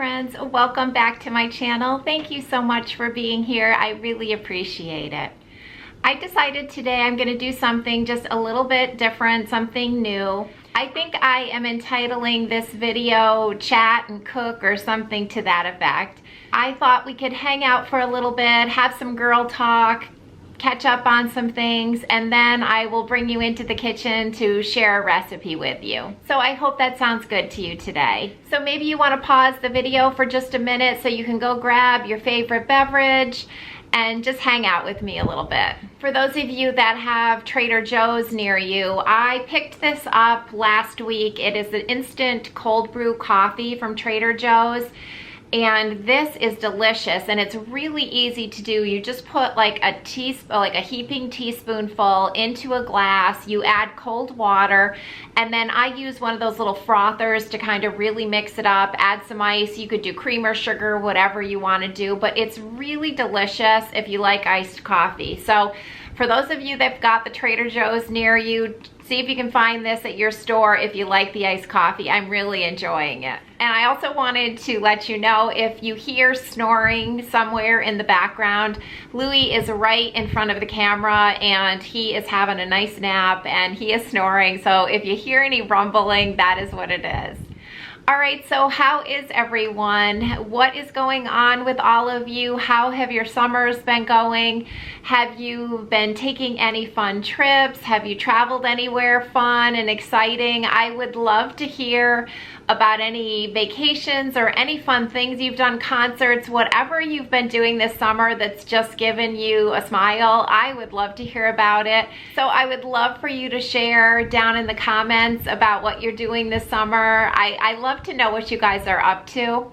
friends, welcome back to my channel. Thank you so much for being here. I really appreciate it. I decided today I'm going to do something just a little bit different, something new. I think I am entitling this video Chat and Cook or something to that effect. I thought we could hang out for a little bit, have some girl talk, catch up on some things, and then I will bring you into the kitchen to share a recipe with you. So I hope that sounds good to you today. So maybe you want to pause the video for just a minute so you can go grab your favorite beverage and just hang out with me a little bit. For those of you that have Trader Joe's near you, I picked this up last week. It is an instant cold brew coffee from Trader Joe's. And this is delicious, and it's really easy to do. You just put like a heaping teaspoonful into a glass. You add cold water, and then I use one of those little frothers to kind of really mix it up. Add some ice. You could do cream or sugar, whatever you want to do, but it's really delicious if you like iced coffee. So for those of you that've got the Trader Joe's near you, see if you can find this at your store if you like the iced coffee. I'm really enjoying it. And I also wanted to let you know, if you hear snoring somewhere in the background, Louie is right in front of the camera and he is having a nice nap and he is snoring. So if you hear any rumbling, that is what it is. All right, so how is everyone? What is going on with all of you? How have your summers been going? Have you been taking any fun trips? Have you traveled anywhere fun and exciting? I would love to hear about any vacations or any fun things you've done, concerts, whatever you've been doing this summer that's just given you a smile. I would love to hear about it. So I would love for you to share down in the comments about what you're doing this summer. I love to know what you guys are up to.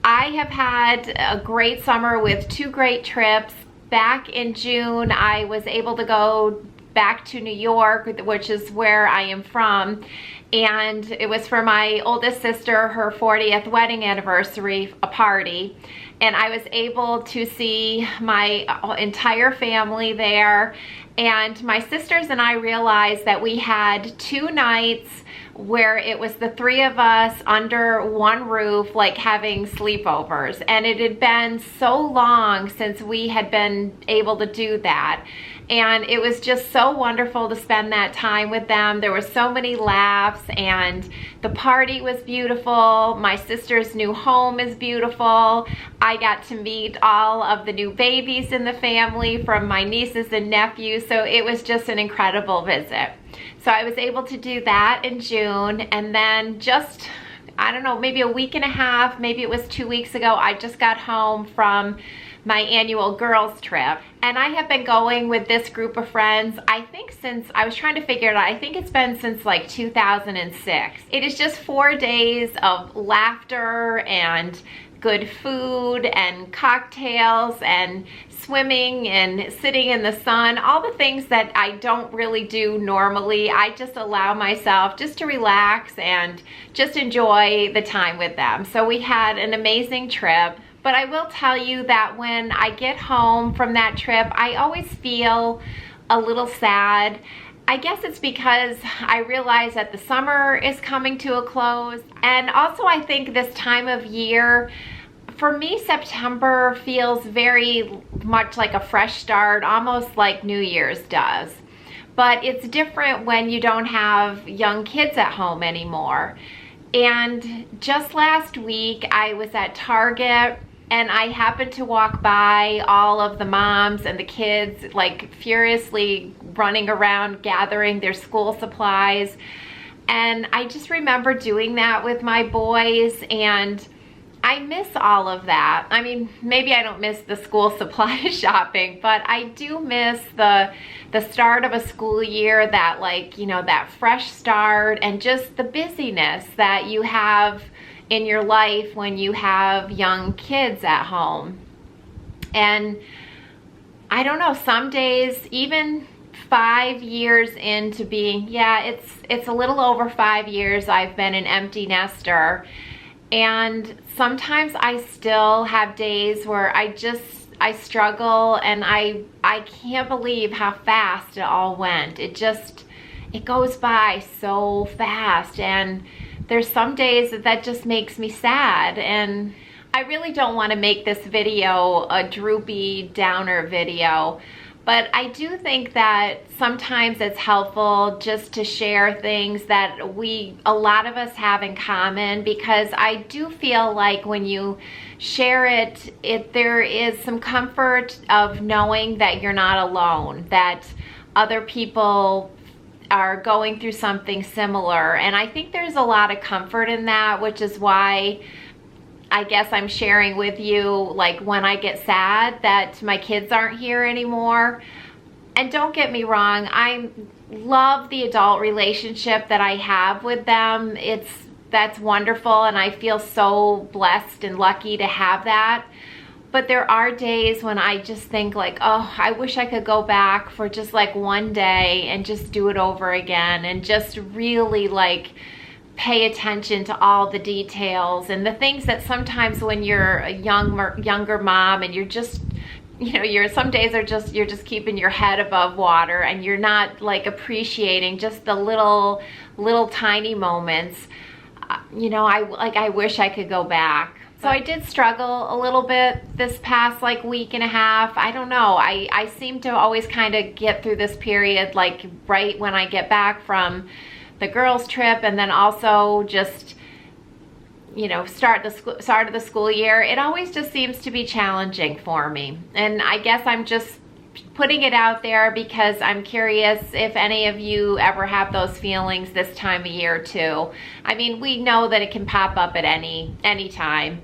I have had a great summer with 2 great trips. Back in June, I was able to go back to New York, which is where I am from, and it was for my oldest sister, her 40th wedding anniversary, a party, and I was able to see my entire family there. And my sisters and I realized that we had 2 nights where it was the 3 of us under one roof, like having sleepovers. And it had been so long since we had been able to do that. And it was just so wonderful to spend that time with them. There were so many laughs, and the party was beautiful. My sister's new home is beautiful. I got to meet all of the new babies in the family from my nieces and nephews. So it was just an incredible visit. So I was able to do that in June, and then just, I don't know, maybe a week and a half, maybe it was 2 weeks ago, I just got home from my annual girls trip. And I have been going with this group of friends, I think since, I was trying to figure it out, I think it's been since like 2006. It is just 4 days of laughter and good food and cocktails and swimming and sitting in the sun, all the things that I don't really do normally. I just allow myself just to relax and just enjoy the time with them. So we had an amazing trip. But I will tell you that when I get home from that trip, I always feel a little sad. I guess it's because I realize that the summer is coming to a close. And also I think this time of year, for me, September feels very much like a fresh start, almost like New Year's does. But it's different when you don't have young kids at home anymore. And just last week, I was at Target, and I happened to walk by all of the moms and the kids like furiously running around gathering their school supplies. And I just remember doing that with my boys, and I miss all of that. I mean, maybe I don't miss the school supply shopping, but I do miss the start of a school year, that, like, you know, that fresh start, and just the busyness that you have in your life when you have young kids at home. And I don't know, some days, even 5 years into being, yeah, it's a little over 5 years I've been an empty nester. And sometimes I still have days where I struggle, and I can't believe how fast it all went. It goes by so fast, and there's some days that just makes me sad. And I really don't want to make this video a droopy downer video, but I do think that sometimes it's helpful just to share things that a lot of us have in common, because I do feel like when you share it, there is some comfort of knowing that you're not alone, that other people are going through something similar. And I think there's a lot of comfort in that, which is why I guess I'm sharing with you, like, when I get sad that my kids aren't here anymore. And don't get me wrong, I love the adult relationship that I have with them. That's wonderful, and I feel so blessed and lucky to have that. But there are days when I just think like, oh, I wish I could go back for just like one day and just do it over again, and just really like pay attention to all the details and the things that sometimes when you're a younger mom and you're just, you know, some days are just, you're just keeping your head above water and you're not like appreciating just the little tiny moments. You know, I wish I could go back. So I did struggle a little bit this past like week and a half. I don't know. I seem to always kind of get through this period like right when I get back from the girls' trip, and then also just, you know, start of the school year. It always just seems to be challenging for me. And I guess I'm just putting it out there because I'm curious if any of you ever have those feelings this time of year too. I mean, we know that it can pop up at any time.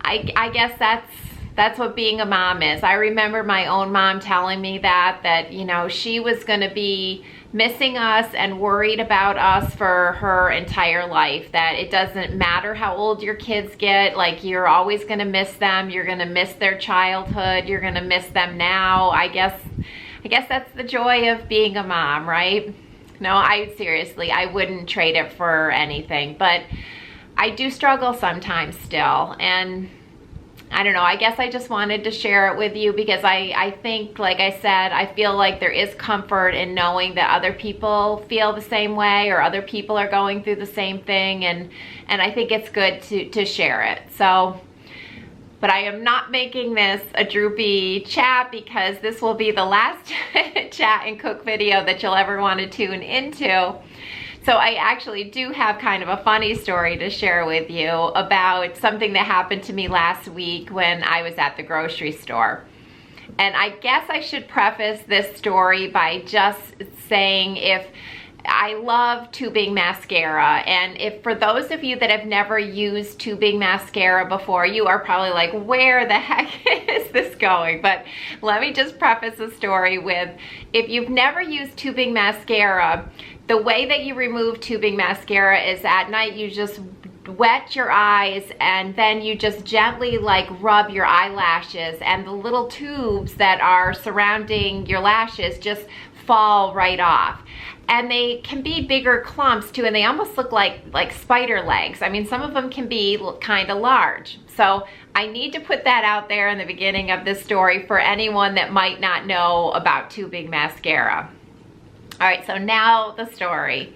I guess that's what being a mom is. I remember my own mom telling me that, you know, she was going to be missing us and worried about us for her entire life, that it doesn't matter how old your kids get, like you're always going to miss them, you're going to miss their childhood, you're going to miss them now. I guess that's the joy of being a mom, right? No, seriously, I wouldn't trade it for anything, but I do struggle sometimes still, and I don't know, I guess I just wanted to share it with you because I think, like I said, I feel like there is comfort in knowing that other people feel the same way, or other people are going through the same thing, and I think it's good to share it. So, but I am not making this a droopy chat, because this will be the last chat and cook video that you'll ever want to tune into. So I actually do have kind of a funny story to share with you about something that happened to me last week when I was at the grocery store. And I guess I should preface this story by just saying, if I love tubing mascara, and if for those of you that have never used tubing mascara before, you are probably like, where the heck is this going? But let me just preface the story with, if you've never used tubing mascara, the way that you remove tubing mascara is at night you just wet your eyes, and then you just gently like rub your eyelashes, and the little tubes that are surrounding your lashes just fall right off. And they can be bigger clumps too, and they almost look like spider legs. I mean, some of them can be kind of large. So I need to put that out there in the beginning of this story for anyone that might not know about tubing mascara. All right, so now the story.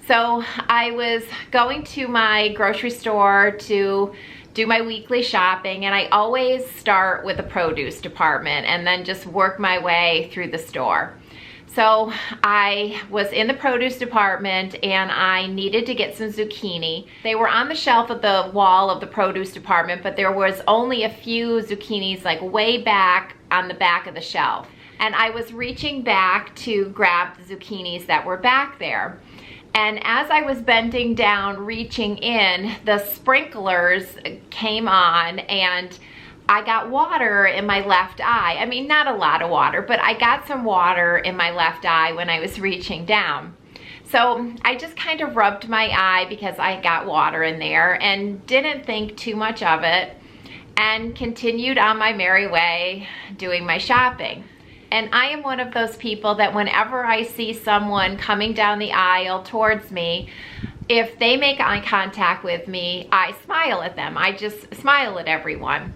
So I was going to my grocery store to do my weekly shopping, and I always start with the produce department and then just work my way through the store. So I was in the produce department and I needed to get some zucchini. They were on the shelf at the wall of the produce department, but there was only a few zucchinis like way back on the back of the shelf. And I was reaching back to grab the zucchinis that were back there. And as I was bending down, reaching in, the sprinklers came on and I got water in my left eye. I mean, not a lot of water, but I got some water in my left eye when I was reaching down. So I just kind of rubbed my eye because I got water in there and didn't think too much of it, and continued on my merry way doing my shopping. And I am one of those people that whenever I see someone coming down the aisle towards me, if they make eye contact with me, I smile at them. I just smile at everyone.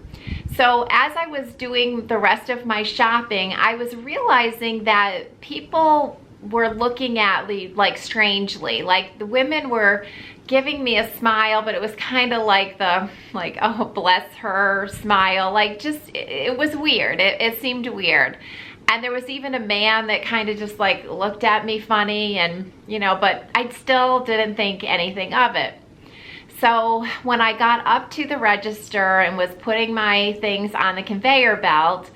So as I was doing the rest of my shopping, I was realizing that people were looking at me like strangely. Like the women were giving me a smile, but it was kind of like the, like, oh, bless her smile. Like just, it was weird. It seemed weird. And there was even a man that kind of just like looked at me funny and, you know, but I still didn't think anything of it. So when I got up to the register and was putting my things on the conveyor belt,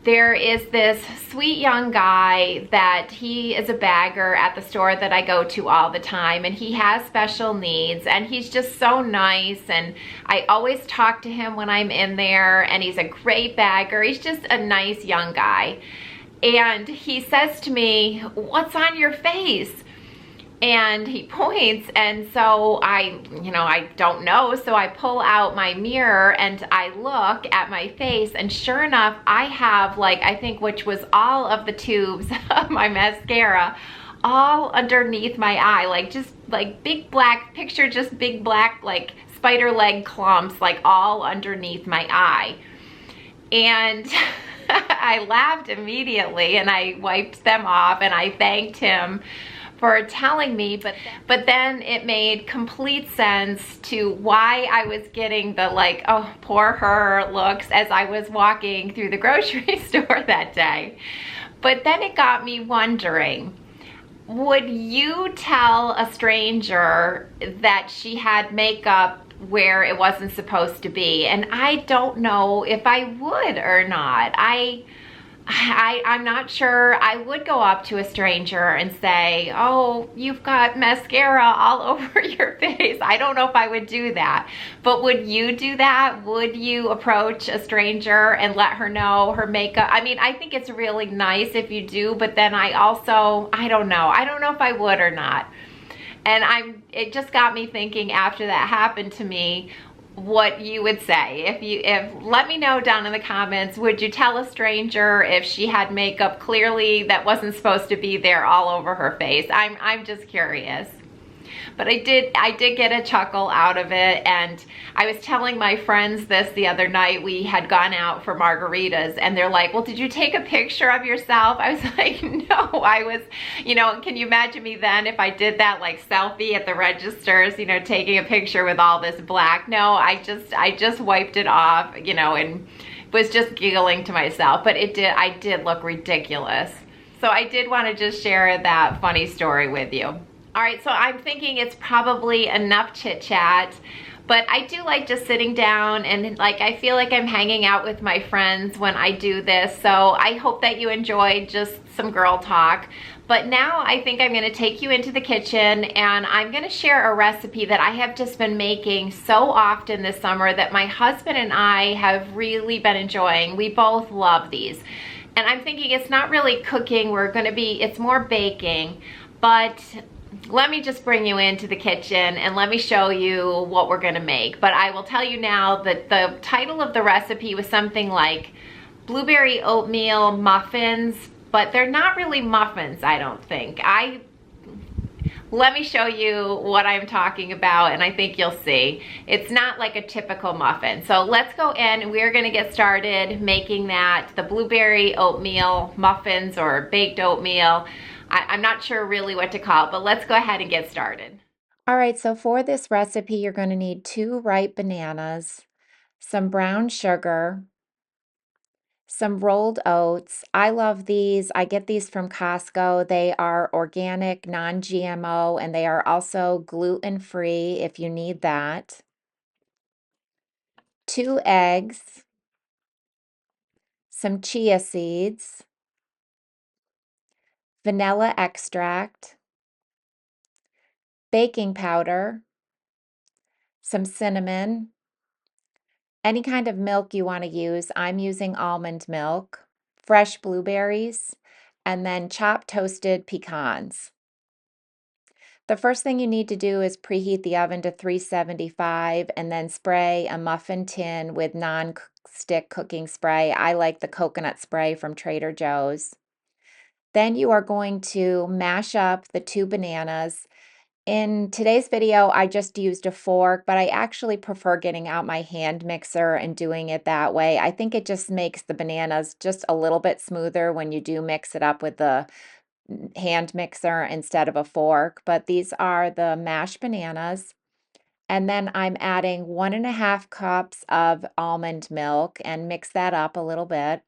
there is this sweet young guy that he is a bagger at the store that I go to all the time, and he has special needs, and he's just so nice, and I always talk to him when I'm in there, and he's a great bagger. He's just a nice young guy. And he says to me, "What's on your face?" And he points, and so I don't know, so I pull out my mirror and I look at my face, and sure enough, I have, like, I think, which was all of the tubes of my mascara all underneath my eye, like just like big black, picture just big black like spider leg clumps, like all underneath my eye. And I laughed immediately and I wiped them off and I thanked him for telling me, but then it made complete sense to why I was getting the, like, oh, poor her looks as I was walking through the grocery store that day. But then it got me wondering, would you tell a stranger that she had makeup where it wasn't supposed to be? And I don't know if I would or not. I'm not sure I would go up to a stranger and say, "Oh, you've got mascara all over your face." I don't know if I would do that. But would you do that? Would you approach a stranger and let her know her makeup? I mean, I think it's really nice if you do, but then I don't know. I don't know if I would or not. And it just got me thinking after that happened to me, what you would say. Let me know down in the comments, would you tell a stranger if she had makeup clearly that wasn't supposed to be there all over her face? I'm just curious. But I did get a chuckle out of it, and I was telling my friends this the other night. We had gone out for margaritas, and they're like, "Well, did you take a picture of yourself?" I was like, "No, I was, can you imagine me then if I did that, like, selfie at the registers, taking a picture with all this black?" No, I just wiped it off, and was just giggling to myself, but I did look ridiculous. So I did want to just share that funny story with you. All right, so I'm thinking it's probably enough chit chat, but I do like just sitting down and, like, I feel like I'm hanging out with my friends when I do this. So I hope that you enjoyed just some girl talk. But now I think I'm gonna take you into the kitchen and I'm gonna share a recipe that I have just been making so often this summer that my husband and I have really been enjoying. We both love these. And I'm thinking it's not really cooking, it's more baking, but let me just bring you into the kitchen and let me show you what we're gonna make. But I will tell you now that the title of the recipe was something like blueberry oatmeal muffins, but they're not really muffins, I don't think. Let me show you what I'm talking about and I think you'll see. It's not like a typical muffin. So let's go in and we're gonna get started making the blueberry oatmeal muffins or baked oatmeal. I'm not sure really what to call it, but let's go ahead and get started. All right, so for this recipe, you're going to need 2 ripe bananas, some brown sugar, some rolled oats. I love these. I get these from Costco. They are organic, non-GMO, and they are also gluten-free if you need that. 2 eggs, some chia seeds, vanilla extract, baking powder, some cinnamon, any kind of milk you want to use. I'm using almond milk, fresh blueberries, and then chopped toasted pecans. The first thing you need to do is preheat the oven to 375 and then spray a muffin tin with non-stick cooking spray. I like the coconut spray from Trader Joe's. Then you are going to mash up the 2 bananas. In today's video, I just used a fork, but I actually prefer getting out my hand mixer and doing it that way. I think it just makes the bananas just a little bit smoother when you do mix it up with the hand mixer instead of a fork, but these are the mashed bananas. And then I'm adding 1.5 cups of almond milk and mix that up a little bit.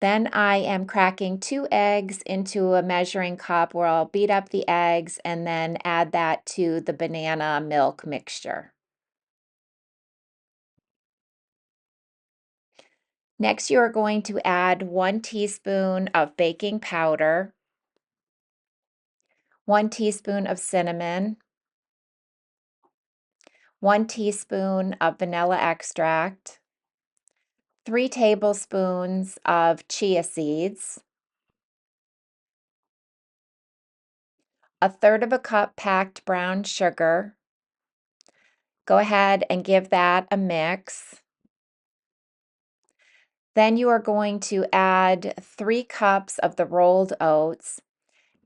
Then I am cracking 2 eggs into a measuring cup where I'll beat up the eggs and then add that to the banana milk mixture. Next, you are going to add 1 teaspoon of baking powder, 1 teaspoon of cinnamon, 1 teaspoon of vanilla extract, 3 tablespoons of chia seeds, 1/3 of a cup packed brown sugar. Go ahead and give that a mix. Then you are going to add 3 cups of the rolled oats.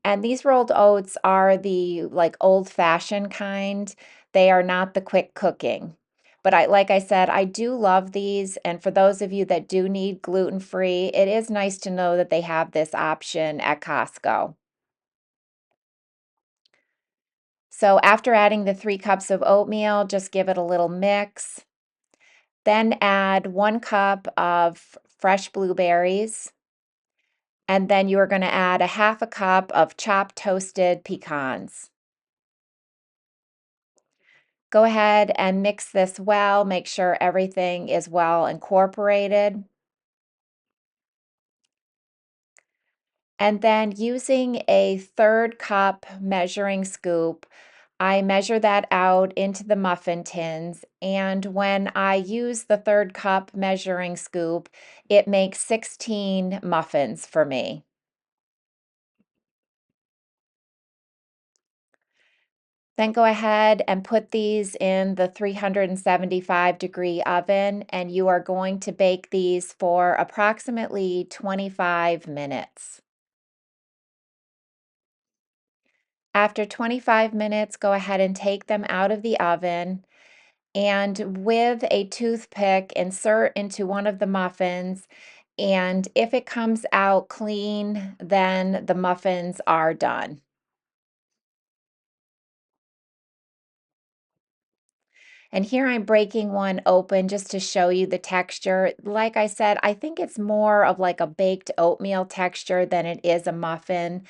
And these rolled oats are the like old-fashioned kind. They are not the quick cooking. But like I said, I do love these. And for those of you that do need gluten-free, it is nice to know that they have this option at Costco. So after adding the 3 cups of oatmeal, just give it a little mix. Then add 1 cup of fresh blueberries. And then you are going to add 1/2 cup of chopped toasted pecans. Go ahead and mix this well. Make sure everything is well incorporated. And then using a 1/3 cup measuring scoop, I measure that out into the muffin tins. And when I use the 1/3 cup measuring scoop, it makes 16 muffins for me. Then go ahead and put these in the 375-degree oven, and you are going to bake these for approximately 25 minutes. After 25 minutes, go ahead and take them out of the oven, and with a toothpick, insert into one of the muffins, and if it comes out clean, then the muffins are done. And here I'm breaking one open just to show you the texture. Like I said, I think it's more of like a baked oatmeal texture than it is a muffin.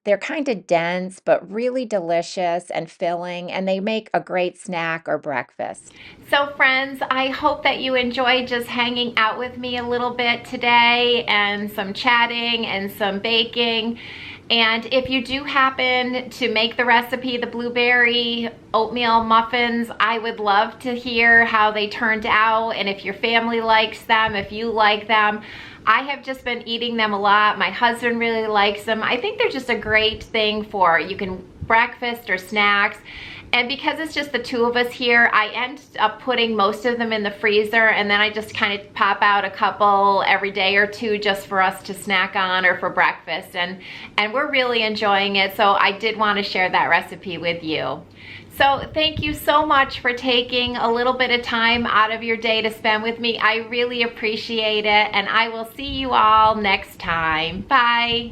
They're kind of dense, but really delicious and filling, and they make a great snack or breakfast. So friends, I hope that you enjoyed just hanging out with me a little bit today and some chatting and some baking. And if you do happen to make the recipe, the blueberry oatmeal muffins, I would love to hear how they turned out and if your family likes them, if you like them. I have just been eating them a lot. My husband really likes them. I think they're just a great thing for you can breakfast or snacks. And because it's just the two of us here, I end up putting most of them in the freezer, and then I just kind of pop out a couple every day or two just for us to snack on or for breakfast. And we're really enjoying it, so I did want to share that recipe with you. So thank you so much for taking a little bit of time out of your day to spend with me. I really appreciate it, and I will see you all next time. Bye.